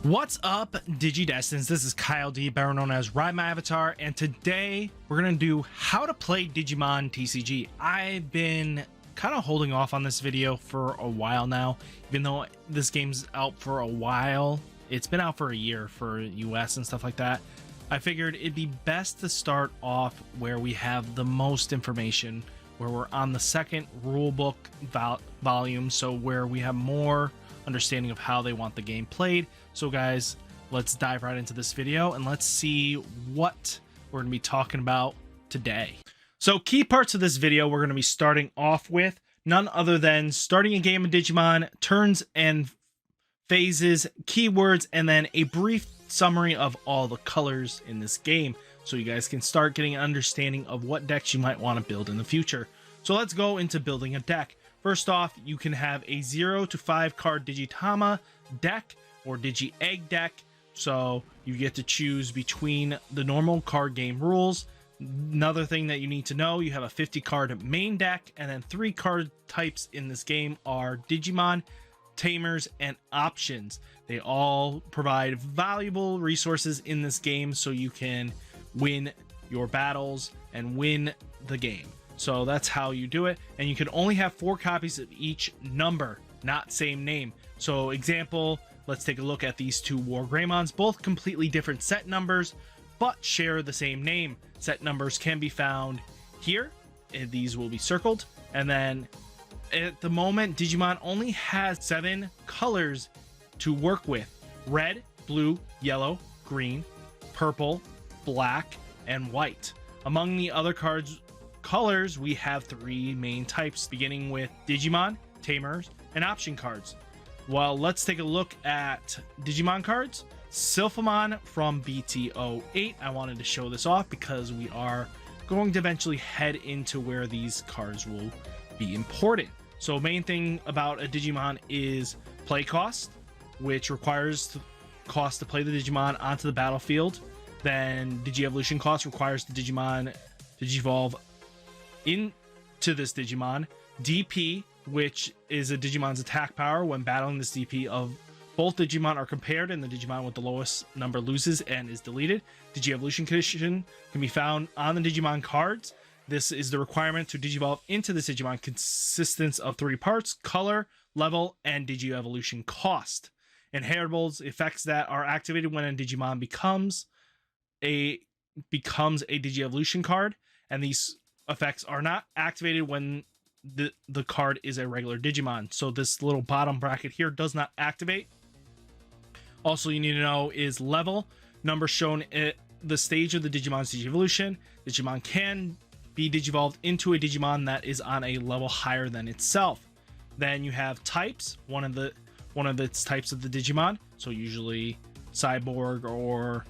What's up, Digidestins? This is Kyle D, better known as Ridemyavatar, and today we're gonna do how to play Digimon TCG. I've been kind of holding off on this video for a while now, even though this game's out for a while. It's been out for a year for US and stuff like that. I figured it'd be best to start off where we have the most information, where we're on the second rulebook volume, so where we have more understanding of how they want the game played. So guys, let's dive right into this video and let's see what we're going to be talking about today. So key parts of this video we're going to be starting off with none other than starting a game of Digimon, turns and phases, keywords, and then a brief summary of all the colors in this game, so you guys can start getting an understanding of what decks you might want to build in the future. So let's go into building a deck. First off, you can have a 0 to 5 card Digitama deck or Digi-Egg deck. So you get to choose between the normal card game rules. Another thing that you need to know, you have a 50 card main deck, and then 3 card types in this game are Digimon, Tamers, and Options. They all provide valuable resources in this game so you can win your battles and win the game. So that's how you do it, and you can only have 4 copies of each number, not same name. So example, let's take a look at these two War Greymons, both completely different set numbers, but share the same name. Set numbers can be found here, and these will be circled. And then at the moment, Digimon only has 7 colors to work with: red, blue, yellow, green, purple, black, and white. Among the other colors, we have 3 main types, beginning with Digimon, Tamers, and Option cards. Well, let's take a look at Digimon cards. Sylphimon from BT08. I wanted to show this off because we are going to eventually head into where these cards will be important. So main thing about a Digimon is play cost, which requires cost to play the Digimon onto the battlefield. Then Digi-Evolution cost requires the Digimon to Digivolve into this Digimon. DP, which is a Digimon's attack power. When battling, this DP of both Digimon are compared, and the Digimon with the lowest number loses and is deleted. Digi-Evolution condition can be found on the Digimon cards. This is the requirement to Digivolve into this Digimon, consistence of 3 parts: color, level, and Digi-Evolution cost. Inheritables, effects that are activated when a Digimon becomes a Digi-Evolution card, and these effects are not activated when the card is a regular Digimon. So this little bottom bracket here does not activate. Also, you need to know is level, number shown at the stage of the Digimon's Digi-Evolution. Digimon can be Digivolved into a Digimon that is on a level higher than itself. Then you have types, one of the types of the Digimon. So usually Cyborg, or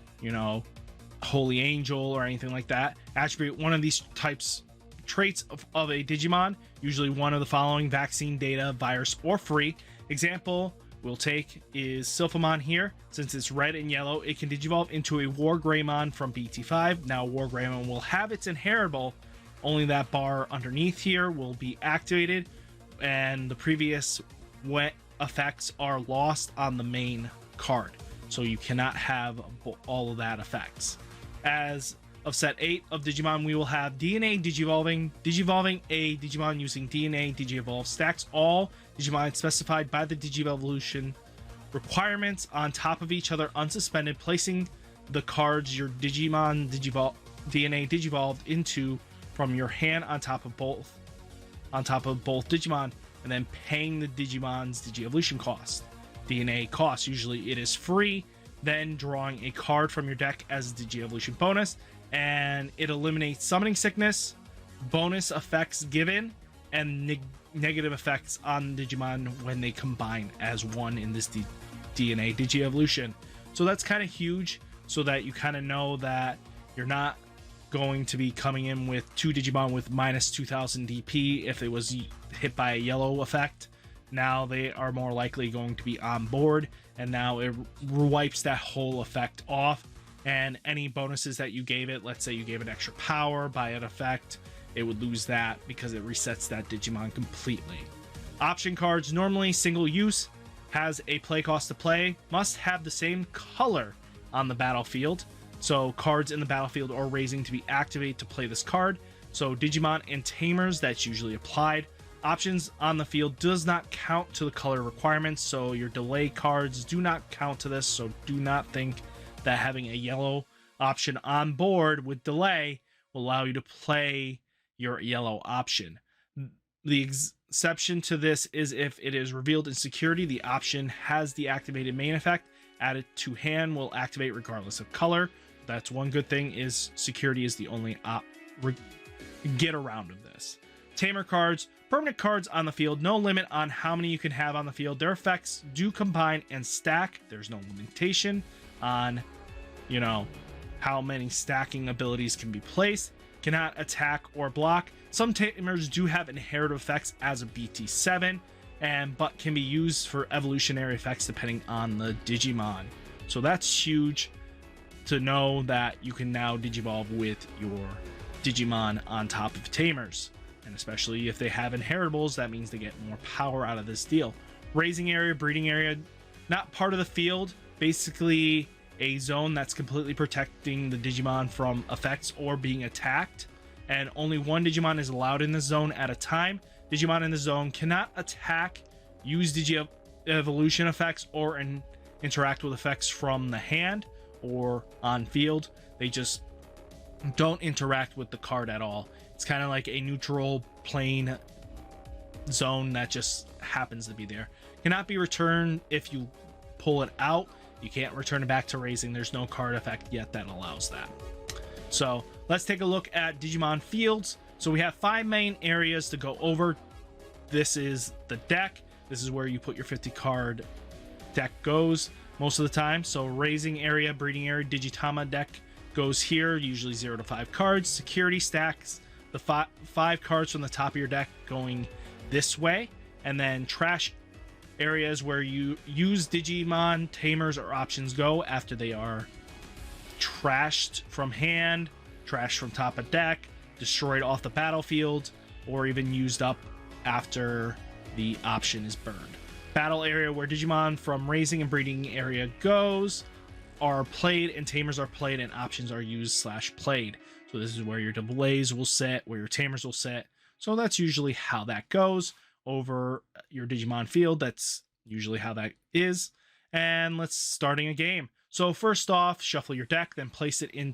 Holy Angel, or anything like that. Attribute, one of these types traits of a Digimon, usually one of the following: vaccine, data, virus, or free. Example we'll take is Sylphimon here. Since it's red and yellow, it can Digivolve into a War Greymon from BT5. Now War Greymon will have its inheritable, only that bar underneath here will be activated, and the previous wet effects are lost on the main card, so you cannot have all of that effects. As of set 8 of Digimon, we will have DNA Digivolving a Digimon using DNA Digi-Evolve stacks all Digimon specified by the Digi-Evolution requirements on top of each other unsuspended, placing the cards your Digimon DNA Digivolved into from your hand on top of both Digimon, and then paying the Digimon's Digi-Evolution cost. DNA cost, usually it is free. Then drawing a card from your deck as a Digi-Evolution bonus, and it eliminates summoning sickness, bonus effects given, and negative effects on Digimon when they combine as one in this DNA Digi-Evolution. So that's kind of huge, so that you kind of know that you're not going to be coming in with 2 Digimon with minus 2000 DP if it was hit by a yellow effect. Now they are more likely going to be on board, and now it wipes that whole effect off. And any bonuses that you gave it, let's say you gave it extra power by an effect, it would lose that because it resets that Digimon completely. Option cards, normally single use, has a play cost to play, must have the same color on the battlefield. So cards in the battlefield are raising to be activated to play this card. So Digimon and Tamers, that's usually applied. Options on the field does not count to the color requirements, so your delay cards do not count to this. So do not think that having a yellow option on board with delay will allow you to play your yellow option. The exception to this is if it is revealed in security, the option has the activated main effect. Added to hand will activate regardless of color. That's one good thing, is security is the only get around of this. Tamer cards, permanent cards on the field, no limit on how many you can have on the field. Their effects do combine and stack. There's no limitation on, how many stacking abilities can be placed. Cannot attack or block. Some Tamers do have inherited effects as a BT7, but can be used for evolutionary effects depending on the Digimon. So that's huge to know that you can now Digivolve with your Digimon on top of Tamers. And especially if they have inheritables, that means they get more power out of this deal. Raising area, breeding area, not part of the field. Basically a zone that's completely protecting the Digimon from effects or being attacked. And only one Digimon is allowed in this zone at a time. Digimon in the zone cannot attack, use Digi-evolution effects, or interact with effects from the hand or on field. They just don't interact with the card at all. It's kind of like a neutral plane zone that just happens to be there. Cannot be returned if you pull it out. You can't return it back to raising. There's no card effect yet that allows that. So let's take a look at Digimon fields. So we have 5 main areas to go over. This is the deck. This is where you put your 50 card deck goes most of the time. So raising area, breeding area, Digitama deck goes here, usually 0 to 5 cards. Security stacks the 5 cards from the top of your deck going this way. And then trash areas where you use Digimon, Tamers, or options go after they are trashed from hand, trashed from top of deck, destroyed off the battlefield, or even used up after the option is burned. Battle area where Digimon from raising and breeding area goes are played, and Tamers are played, and options are used / played. So this is where your delays will sit, where your Tamers will sit. So that's usually how that goes over your Digimon field. That's usually how that is. And let's starting a game. So first off, shuffle your deck, then place it in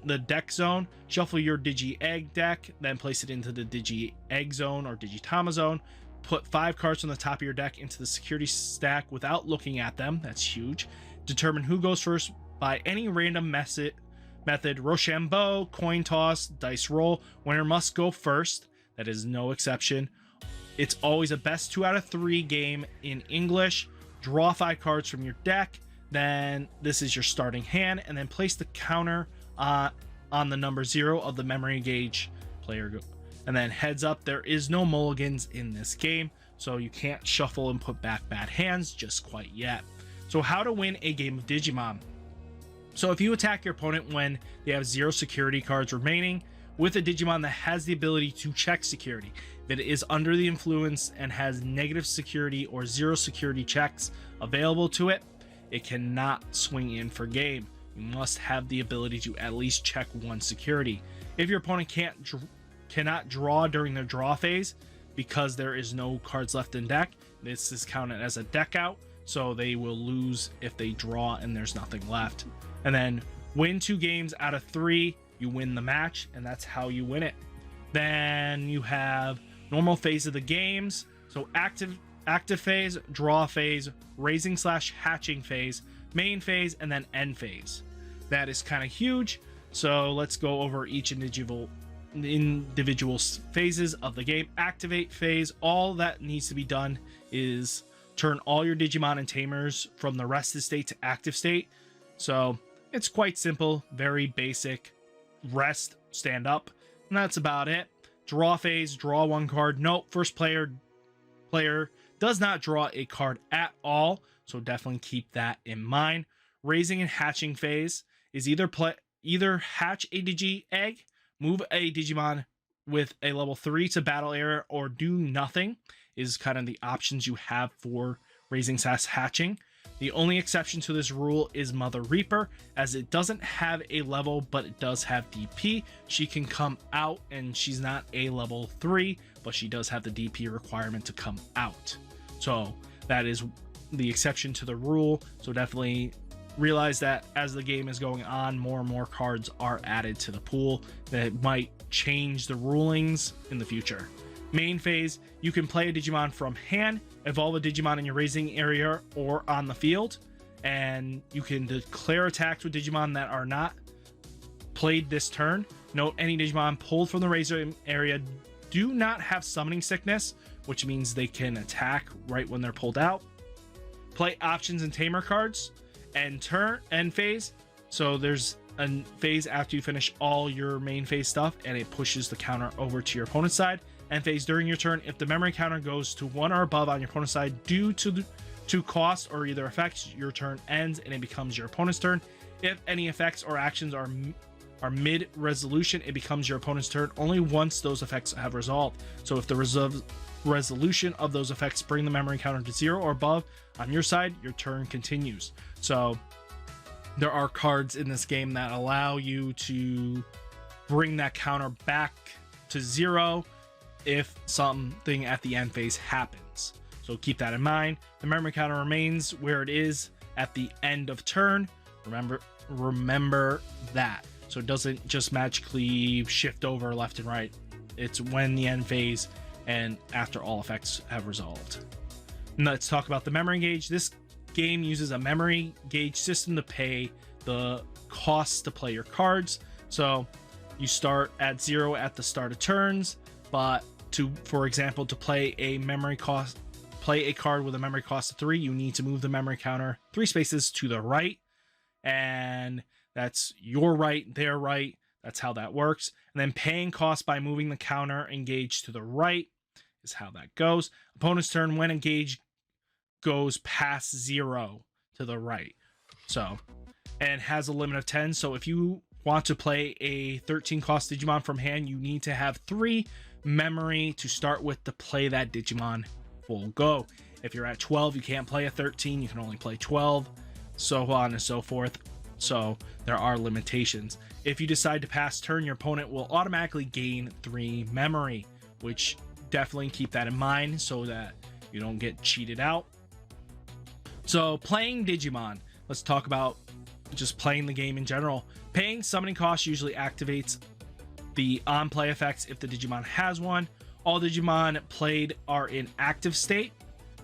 the deck zone. Shuffle your Digi-Egg deck, then place it into the Digi-Egg zone or Digitama zone. Put 5 cards from the top of your deck into the security stack without looking at them. That's huge. Determine who goes first by any random method. Rochambeau, coin toss, dice roll. Winner must go first. That is no exception. It's always a best 2 out of 3 game in English. Draw 5 cards from your deck. Then this is your starting hand, and then place the counter on the number 0 of the memory gauge player. And then heads up, there is no mulligans in this game, so you can't shuffle and put back bad hands just quite yet. So how to win a game of Digimon. So if you attack your opponent when they have 0 security cards remaining with a Digimon that has the ability to check security, if it is under the influence and has negative security or 0 security checks available to it, it cannot swing in for game. You must have the ability to at least check 1 security. If your opponent cannot draw during their draw phase because there is no cards left in deck, this is counted as a deck out, so they will lose if they draw and there's nothing left. And then win 2 games out of 3, you win the match, and that's how you win it. Then you have normal phase of the games. So active phase, draw phase, raising / hatching phase, main phase, and then end phase. That is kind of huge. So let's go over each individual phases of the game. Activate phase, all that needs to be done is turn all your Digimon and Tamers from the rested state to active state. So it's quite simple, very basic. Rest, stand up, and that's about it. Draw phase, draw 1 card. Nope, first player does not draw a card at all, so definitely keep that in mind. Raising and hatching phase is either hatch a Digi-Egg, move a Digimon with a level 3 to battle area, or do nothing. is kind of the options you have for raising sass hatching. The only exception to this rule is Mother Reaper, as it doesn't have a level, but it does have DP. She can come out, and she's not a level 3, but she does have the DP requirement to come out. So that is the exception to the rule. So definitely realize that as the game is going on, more and more cards are added to the pool that might change the rulings in the future. Main phase, you can play a Digimon from hand, evolve a Digimon in your raising area or on the field, and you can declare attacks with Digimon that are not played this turn. Note any Digimon pulled from the raising area do not have summoning sickness, which means they can attack right when they're pulled out. Play options and tamer cards, and end phase. So there's a phase after you finish all your main phase stuff, and it pushes the counter over to your opponent's side. End phase during your turn, if the memory counter goes to 1 or above on your opponent's side due to cost or either effects, your turn ends and it becomes your opponent's turn. If any effects or actions are mid resolution, it becomes your opponent's turn only once those effects have resolved. So if the resolution of those effects bring the memory counter to 0 or above on your side, your turn continues. So there are cards in this game that allow you to bring that counter back to 0 if something at the end phase happens. So keep that in mind. The memory counter remains where it is at the end of turn. Remember that. So it doesn't just magically shift over left and right. It's when the end phase and after all effects have resolved. And let's talk about the memory gauge. This game uses a memory gauge system to pay the costs to play your cards. So you start at 0 at the start of turns, but for example, to play a card with a memory cost of 3, you need to move the memory counter 3 spaces to the right, and that's your right, their right. That's how that works. And then paying costs by moving the counter engaged to the right is how that goes. Opponent's turn, when engaged, goes past 0 to the right. So, and has a limit of 10. So if you want to play a 13 cost Digimon from hand, you need to have 3 memory to start with to play that Digimon full go. If you're at 12, you can't play a 13, you can only play 12, so on and so forth. So there are limitations. If you decide to pass turn, your opponent will automatically gain 3 memory, which definitely keep that in mind so that you don't get cheated out. So playing Digimon, let's talk about just playing the game in general. Paying summoning costs usually activates the on-play effects if the Digimon has one. All Digimon played are in active state.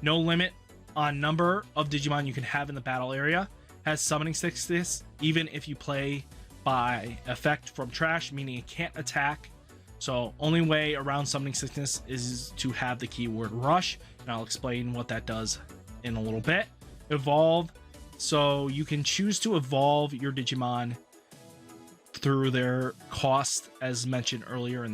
No limit on number of Digimon you can have in the battle area. Has summoning sickness even if you play by effect from trash, meaning it can't attack. So only way around summoning sickness is to have the keyword rush, and I'll explain what that does in a little bit. Evolve, so you can choose to evolve your Digimon through their cost, as mentioned earlier in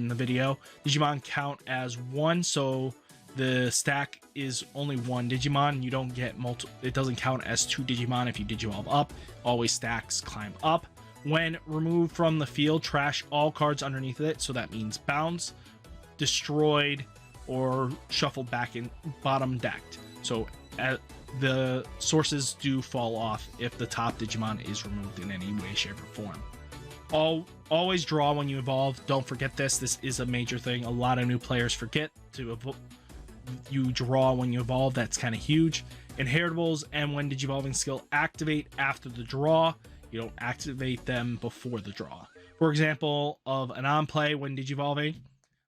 the video. Digimon count as 1, so the stack is only 1 Digimon. You don't get it doesn't count as 2 Digimon if you Digivolve up. Always stacks climb up. When removed from the field, trash all cards underneath it, so that means bounce, destroyed, or shuffled back in bottom decked. So the sources do fall off if the top Digimon is removed in any way, shape, or form. Always draw when you evolve. Don't forget this. This is a major thing. A lot of new players forget to you draw when you evolve. That's kind of huge. Inheritables and when Digivolving skill activate after the draw. You don't activate them before the draw. For example, of an on play when Digivolving.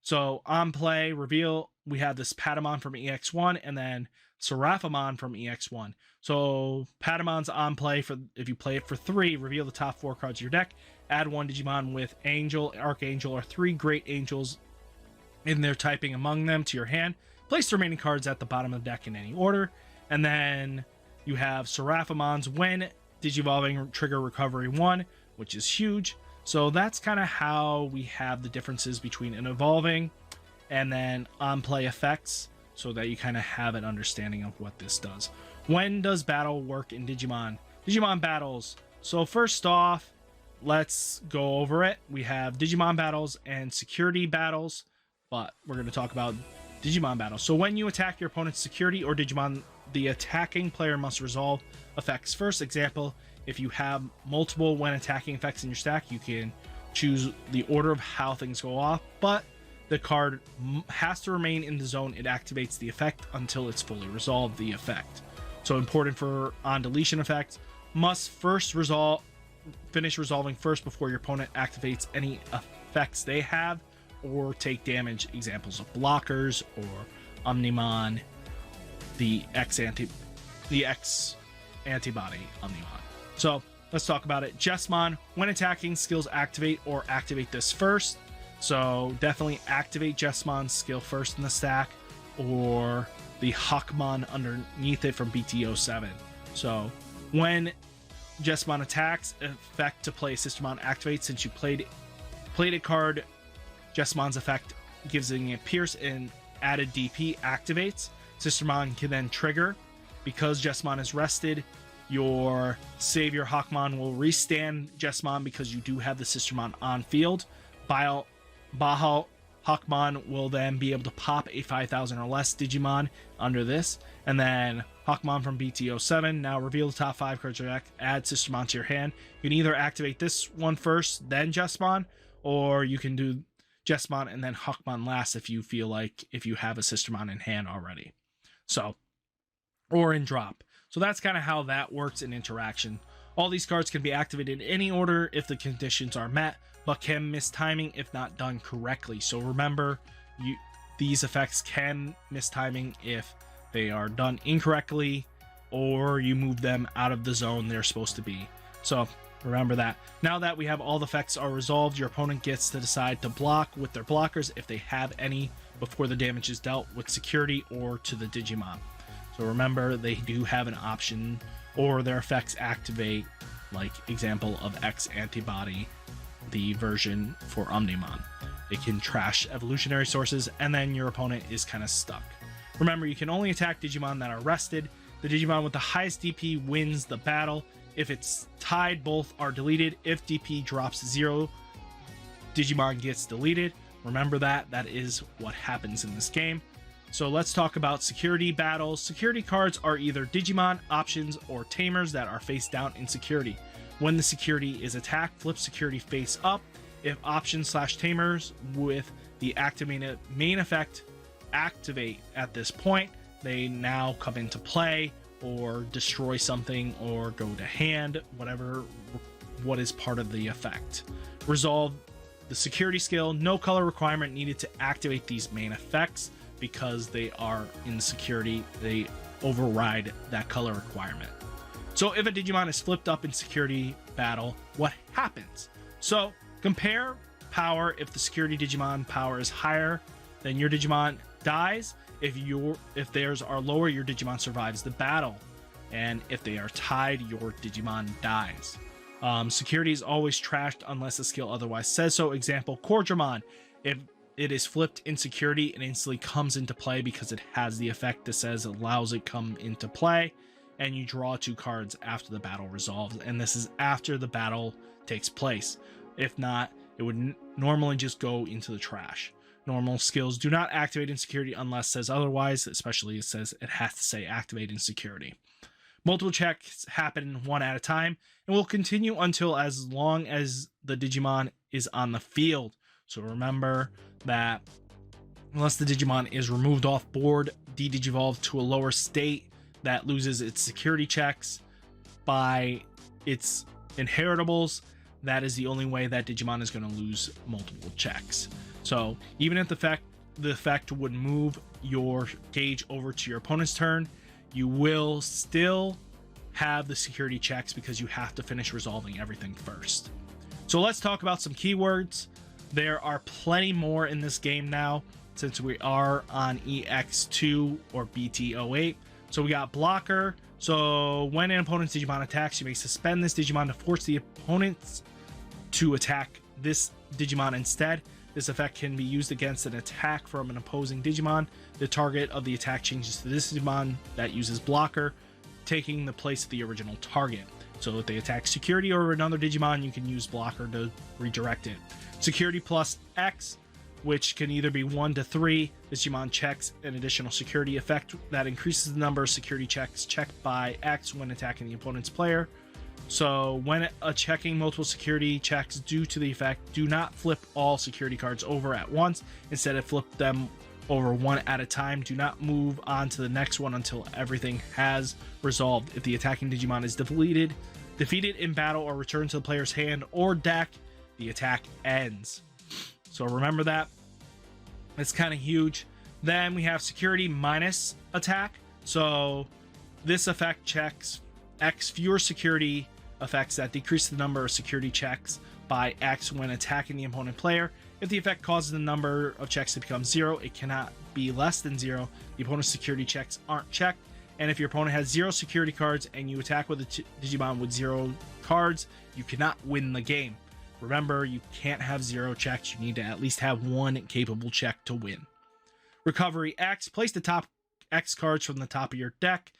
So on play, reveal, we have this Patamon from EX1 and then Seraphamon from EX1. So Patamon's on play for if you play it for 3, reveal the top 4 cards of your deck. Add 1 Digimon with Angel, Archangel, or 3 Great Angels in their typing among them to your hand. Place the remaining cards at the bottom of the deck in any order. And then you have Seraphamon's when Digivolving trigger recovery 1, which is huge. So that's kind of how we have the differences between an evolving and then on play effects, so that you kind of have an understanding of what this does. When does battle work in Digimon? Digimon battles. So first off, let's go over it. We have Digimon battles and security battles, but we're going to talk about Digimon battle. So when you attack your opponent's security or Digimon, the attacking player must resolve effects first. Example, if you have multiple when attacking effects in your stack, you can choose the order of how things go off, but the card has to remain in the zone it activates the effect until it's fully resolved the effect. So important for on deletion effects, must first finish resolving first before your opponent activates any effects they have or take damage. Examples of blockers or Omnimon, the X antibody Omnimon. So let's talk about it. Jesmon, when attacking, skills activate or activate this first. So definitely activate Jesmon's skill first in the stack, or the Hawkmon underneath it from BT07. So when Jesmon attacks, effect to play Sistermon activates. Since you played a card, Jesmon's effect gives it a Pierce and added DP activates. Sistermon can then trigger. Because Jesmon is rested, your Savior Hawkmon will restand Jesmon because you do have the Sistermon on field. Baha Hawkmon will then be able to pop a 5,000 or less Digimon under this. And then Hawkmon from BT07, now reveal the top 5 cards of your deck, add Sistermon to your hand. You can either activate this one first, then Jesmon, or you can do Jesmon and then Hawkmon last if you feel like if you have a Sistermon in hand already. So, or in drop. So that's kind of how that works in interaction. All these cards can be activated in any order if the conditions are met, but can miss timing if not done correctly. So remember, these effects can miss timing if they are done incorrectly or you move them out of the zone they're supposed to be. So remember that. Now that we have all the effects are resolved, your opponent gets to decide to block with their blockers if they have any before the damage is dealt with security or to the Digimon. So remember, they do have an option, or their effects activate, like example of X antibody, the version for Omnimon. It can trash evolutionary sources, and then your opponent is kind of stuck. Remember, you can only attack Digimon that are rested. The Digimon with the highest DP wins the battle. If it's tied, both are deleted. If DP drops 0, Digimon gets deleted. Remember that is what happens in this game. So let's talk about security battles. Security cards are either Digimon, options, or tamers that are face down in security. When the security is attacked, flip security face up. If options/tamers with the activated main effect activate at this point, they now come into play or destroy something or go to hand, what is part of the effect. Resolve the security skill. No color requirement needed to activate these main effects. Because they are in security, they override that color requirement. So if a Digimon is flipped up in security battle, what happens? So compare power. If the security Digimon power is higher, then your Digimon dies. If theirs are lower, your Digimon survives the battle. And if they are tied, your Digimon dies. Security is always trashed unless the skill otherwise says so. Example, Cordramon. If it is flipped in security, it instantly comes into play because it has the effect that says allows it come into play, and you draw 2 cards after the battle resolves, and this is after the battle takes place. If not, it would normally just go into the trash. Normal skills do not activate in security unless says otherwise, especially it says it has to say activate in security. Multiple checks happen one at a time and will continue until as long as the Digimon is on the field. So remember that unless the Digimon is removed off board, de-digivolved to a lower state that loses its security checks by its inheritables, that is the only way that Digimon is going to lose multiple checks. So even if the effect would move your gauge over to your opponent's turn, you will still have the security checks because you have to finish resolving everything first. So let's talk about some keywords. There are plenty more in this game now since we are on EX2 or BT08. So we got blocker. So when an opponent's Digimon attacks, you may suspend this Digimon to force the opponents to attack this Digimon instead. This effect can be used against an attack from an opposing Digimon. The target of the attack changes to this Digimon that uses blocker, taking the place of the original target. So if they attack security or another Digimon, you can use blocker to redirect it. Security plus X. which can either be 1 to 3. This Digimon checks an additional security effect that increases the number of security checks checked by X when attacking the opponent's player. So when checking multiple security checks due to the effect, do not flip all security cards over at once. Instead of flip them over one at a time. Do not move on to the next one until everything has resolved. If the attacking Digimon is defeated in battle or returned to the player's hand or deck, the attack ends. So remember that. It's kind of huge. Then we have security minus attack. So this effect checks X fewer security effects that decrease the number of security checks by X when attacking the opponent player. If the effect causes the number of checks to become 0, it cannot be less than 0. The opponent's security checks aren't checked. And if your opponent has 0 security cards and you attack with a Digimon with 0 cards, you cannot win the game. Remember, you can't have 0 checks. You need to at least have 1 capable check to win. Recovery X. Place the top X cards from the top of your deck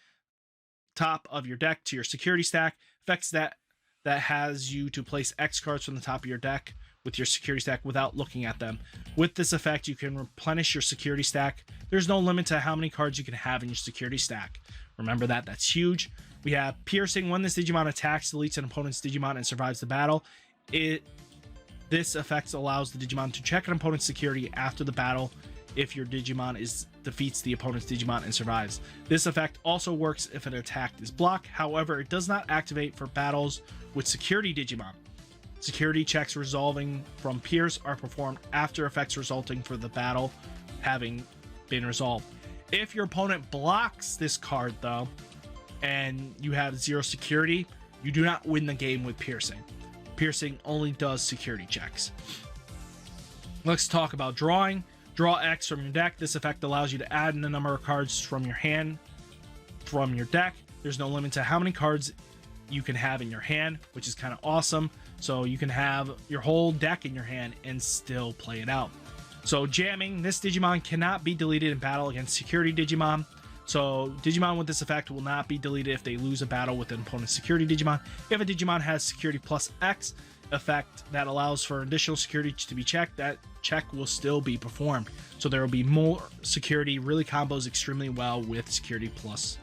to your security stack. Effects that has you to place X cards from the top of your deck with your security stack without looking at them. With this effect, you can replenish your security stack. There's no limit to how many cards you can have in your security stack. Remember that. That's huge. We have Piercing. When this Digimon attacks, deletes an opponent's Digimon, and survives the battle, this effect allows the Digimon to check an opponent's security after the battle if your Digimon defeats the opponent's Digimon and survives. This effect also works if an attack is blocked. However, it does not activate for battles with security Digimon. Security checks resolving from Pierce are performed after effects resulting for the battle having been resolved. If your opponent blocks this card, though, and you have 0 security, you do not win the game with Piercing. Piercing only does security checks. Let's talk about drawing. Draw X from your deck. This effect allows you to add in the number of cards from your hand from your deck. There's no limit to how many cards you can have in your hand, which is kind of awesome. So you can have your whole deck in your hand and still play it out. So jamming. This Digimon cannot be deleted in battle against security Digimon. So Digimon with this effect will not be deleted if they lose a battle with an opponent's security Digimon. If a Digimon has security plus X effect that allows for additional security to be checked, that check will still be performed. So there will be more security, really combos extremely well with security plus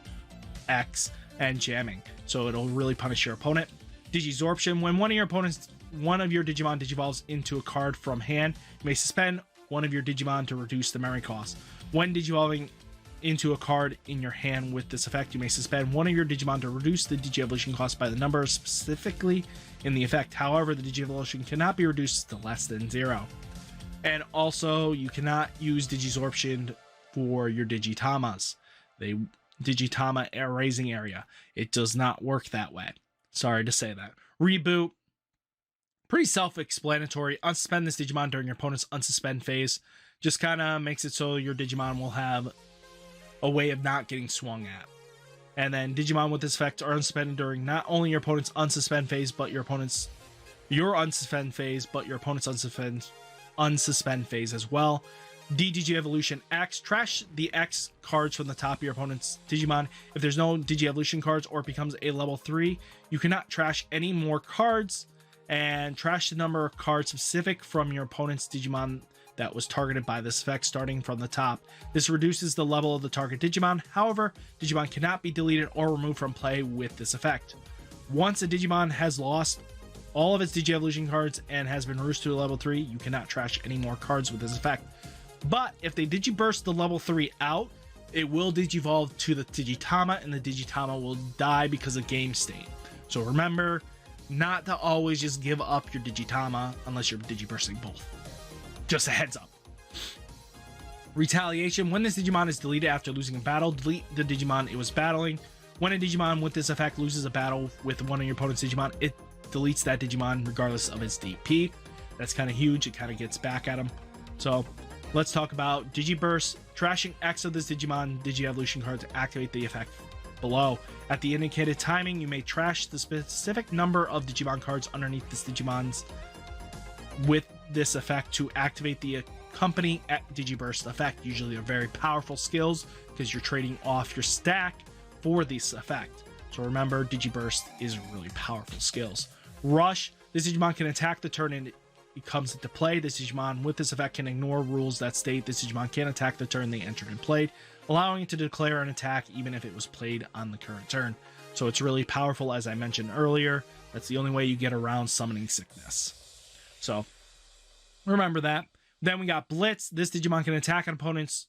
X and jamming. So it'll really punish your opponent. Digizorption. When one of your Digimon digivolves into a card from hand, you may suspend one of your Digimon to reduce the memory cost. When digivolving into a card in your hand with this effect, you may suspend one of your Digimon to reduce the Digievolution cost by the number specifically in the effect. However, the Digievolution cannot be reduced to less than 0. And also, you cannot use Digizorption for your Digitamas. Digitama erasing area. It does not work that way. Sorry to say that. Reboot. Pretty self-explanatory. Unsuspend this Digimon during your opponent's unsuspend phase. Just kind of makes it so your Digimon will have a way of not getting swung at. And then Digimon with this effect are unsuspended during not only your opponent's unsuspend phase, but your opponent's unsuspend phase as well. Digievolution X. Trash the X cards from the top of your opponent's Digimon. If there's no Digievolution cards or it becomes a level 3, you cannot trash any more cards, and trash the number of cards specific from your opponent's Digimon that was targeted by this effect starting from the top. This reduces the level of the target Digimon. However, Digimon cannot be deleted or removed from play with this effect. Once a Digimon has lost all of its Digievolution cards and has been reduced to a level 3, you cannot trash any more cards with this effect. But if they Digiburst the level 3 out, it will Digivolve to the Digitama, and the Digitama will die because of game state. So remember not to always just give up your Digitama unless you're Digibursting both. Just a heads up. Retaliation. When this Digimon is deleted after losing a battle, delete the Digimon it was battling. When a Digimon with this effect loses a battle with one of your opponent's Digimon, it deletes that Digimon regardless of its DP. That's kind of huge. It kind of gets back at him. So let's talk about Digiburst. Trashing X of this Digimon Digievolution card to activate the effect below. At the indicated timing, you may trash the specific number of Digimon cards underneath this Digimon's with this effect to activate the accompanying Digiburst effect. Usually they're very powerful skills because you're trading off your stack for this effect. So remember, Digiburst is really powerful skills. Rush. This Digimon can attack the turn comes into play, this Digimon with this effect can ignore rules that state this Digimon can't attack the turn they entered and played, allowing it to declare an attack even if it was played on the current turn. So it's really powerful, as I mentioned earlier. That's the only way you get around summoning sickness. So remember that. Then we got Blitz. This Digimon can attack an opponent's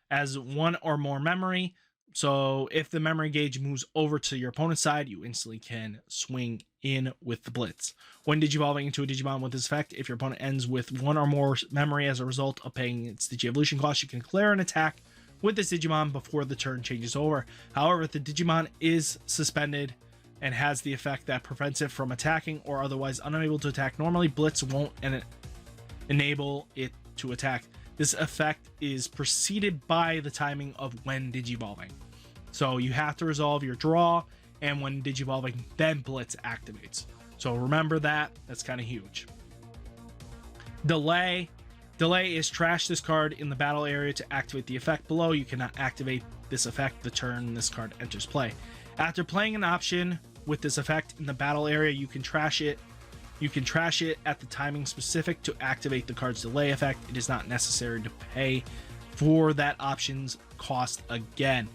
as one or more memory. So if the memory gauge moves over to your opponent's side, you instantly can swing in with the Blitz. When digivolving into a Digimon with this effect, if your opponent ends with one or more memory as a result of paying its Digi-Evolution cost, you can declare an attack with this Digimon before the turn changes over. However, if the Digimon is suspended and has the effect that prevents it from attacking or otherwise unable to attack normally, Blitz won't enable it to attack. This effect is preceded by the timing of when digivolving. So you have to resolve your draw, and when digivolving, then Blitz activates. So remember that. That's kind of huge. Delay. Delay is trash this card in the battle area to activate the effect below. You cannot activate this effect the turn this card enters play. After playing an option with this effect in the battle area, you can trash it. You can trash it at the timing specific to activate the card's delay effect. It is not necessary to pay for that option's cost again,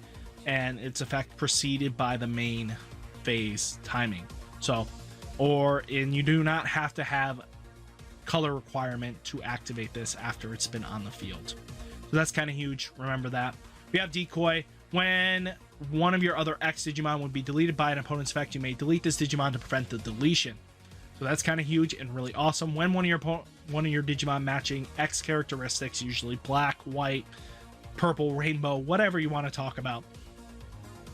and its effect preceded by the main phase timing. So, and you do not have to have color requirement to activate this after it's been on the field. So that's kind of huge. Remember that. We have Decoy. When one of your other X Digimon would be deleted by an opponent's effect, you may delete this Digimon to prevent the deletion. So that's kind of huge and really awesome. When one of your Digimon matching X characteristics, usually black, white, purple, rainbow, whatever you want to talk about,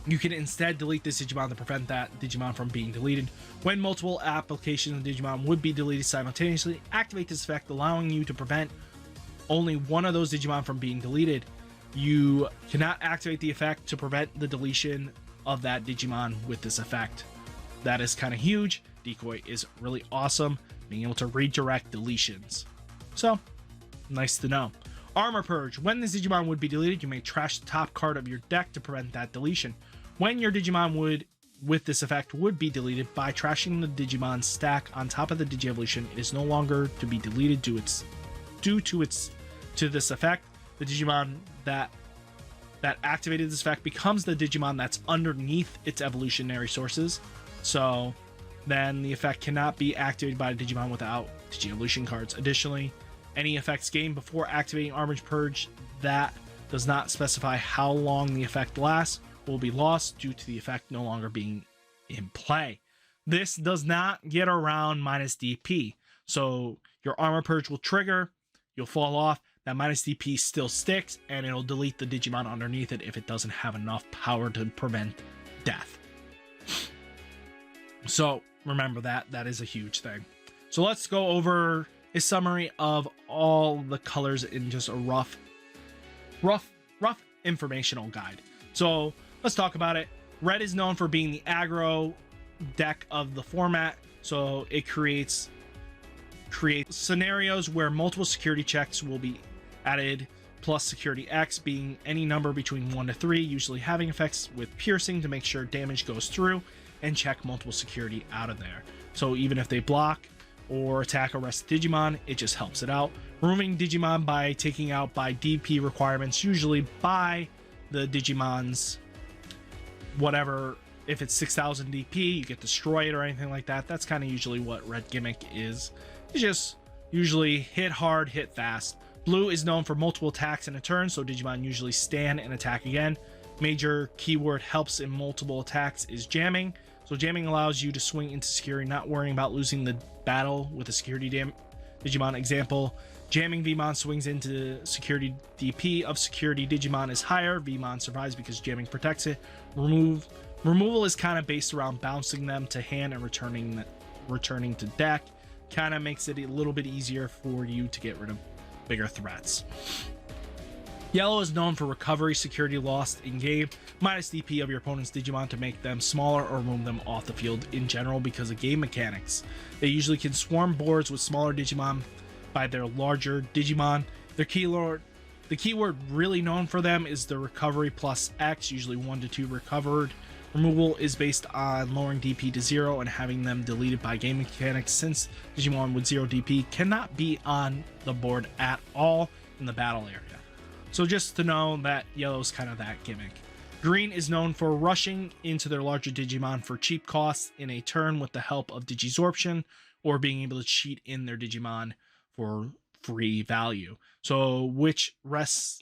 you can instead delete this Digimon to prevent that Digimon from being deleted. When multiple applications of Digimon would be deleted simultaneously, activate this effect, allowing you to prevent only one of those Digimon from being deleted. You cannot activate the effect to prevent the deletion of that Digimon with this effect. That is kind of huge. Decoy is really awesome, being able to redirect deletions. So, nice to know. Armor Purge. When this Digimon would be deleted, you may trash the top card of your deck to prevent that deletion. When your Digimon with this effect would be deleted, by trashing the Digimon stack on top of the Digi-Evolution, it is no longer to be deleted due to this effect. The Digimon that activated this effect becomes the Digimon that's underneath its evolutionary sources. So then the effect cannot be activated by a Digimon without Digi-Evolution cards. Additionally, any effects gained before activating Armor Purge that does not specify how long the effect lasts will be lost due to the effect no longer being in play. This does not get around minus DP. So your Armor Purge will trigger, you'll fall off, that minus DP still sticks, and it'll delete the Digimon underneath it if it doesn't have enough power to prevent death. So remember that is a huge thing. So let's go over a summary of all the colors in just a rough informational guide. So let's talk about it. Red is known for being the aggro deck of the format. So it creates scenarios where multiple security checks will be added, plus security X being any number between 1 to 3, usually having effects with piercing to make sure damage goes through and check multiple security out of there. So even if they block or attack or rest Digimon, it just helps it out. Removing Digimon by taking out by DP requirements, usually by the Digimon's whatever. If it's 6000 DP, you get destroyed or anything like that. That's kind of usually what red gimmick is. It's just usually hit hard, hit fast. Blue is known for multiple attacks in a turn, so Digimon usually stand and attack again. Major keyword helps in multiple attacks is jamming. So jamming allows you to swing into security, not worrying about losing the battle with a security Digimon. Example, jamming Vmon swings into security DP of security Digimon is higher. Vmon survives because jamming protects it. Removal is kind of based around bouncing them to hand and returning to deck. Kind of makes it a little bit easier for you to get rid of bigger threats. Yellow is known for recovery security lost in game, minus DP of your opponent's Digimon to make them smaller or move them off the field in general because of game mechanics. They usually can swarm boards with smaller Digimon by their larger Digimon. The keyword really known for them is the recovery plus X, usually 1 to 2 recovered Removal is based on lowering DP to 0 and having them deleted by game mechanics, since Digimon with 0 DP cannot be on the board at all in the battle area. So just to know that yellow's kind of that gimmick. Green is known for rushing into their larger Digimon for cheap costs in a turn with the help of Digisorption, or being able to cheat in their Digimon for free value. So which rests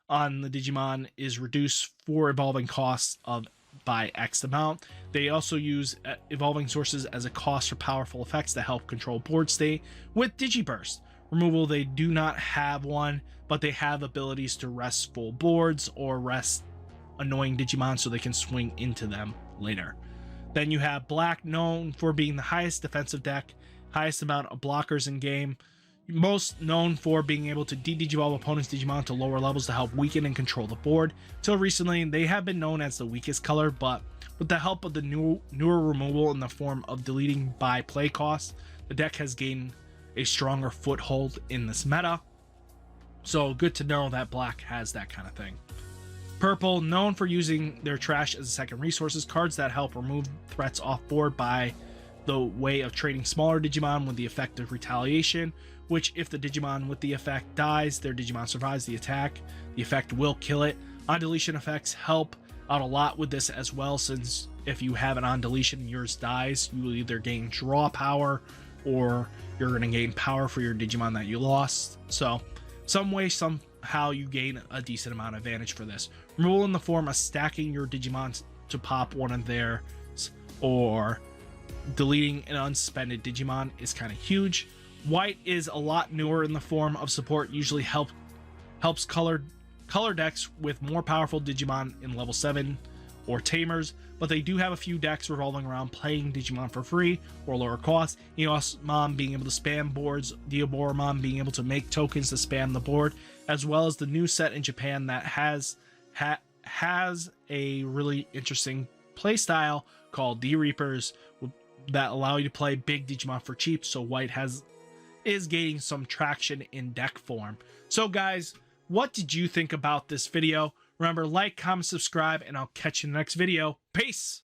on the Digimon is reduced for evolving costs of by X amount. They also use evolving sources as a cost for powerful effects to help control board state. With Digiburst removal, they do not have one, but they have abilities to rest full boards or rest annoying Digimon so they can swing into them later. Then you have Black, known for being the highest defensive deck, highest amount of blockers in game, most known for being able to de-digivolve opponents' Digimon to lower levels to help weaken and control the board. Till recently, they have been known as the weakest color, but with the help of the newer removal in the form of deleting by play cost, the deck has gained a stronger foothold in this meta. So good to know that Black has that kind of thing. Purple, known for using their trash as a second resources, cards that help remove threats off board by the way of trading smaller Digimon with the effect of retaliation, which if the Digimon with the effect dies, their Digimon survives the attack, the effect will kill it. On deletion effects help out a lot with this as well, since if you have it on deletion and yours dies, you will either gain draw power or you're going to gain power for your Digimon that you lost. So some way, somehow you gain a decent amount of advantage for this. Removal in the form of stacking your Digimon to pop one of theirs, or deleting an unsuspended Digimon is kind of huge. White is a lot newer in the form of support, usually helps color decks with more powerful Digimon in level 7 or Tamers, but they do have a few decks revolving around playing Digimon for free or lower cost. Eosmon being able to spam boards, Diaboromon being able to make tokens to spam the board, as well as the new set in Japan that has a really interesting playstyle called D-Reapers that allow you to play big Digimon for cheap. So White is gaining some traction in deck form. So guys, what did you think about this video? Remember, like, comment, subscribe, and I'll catch you in the next video. Peace!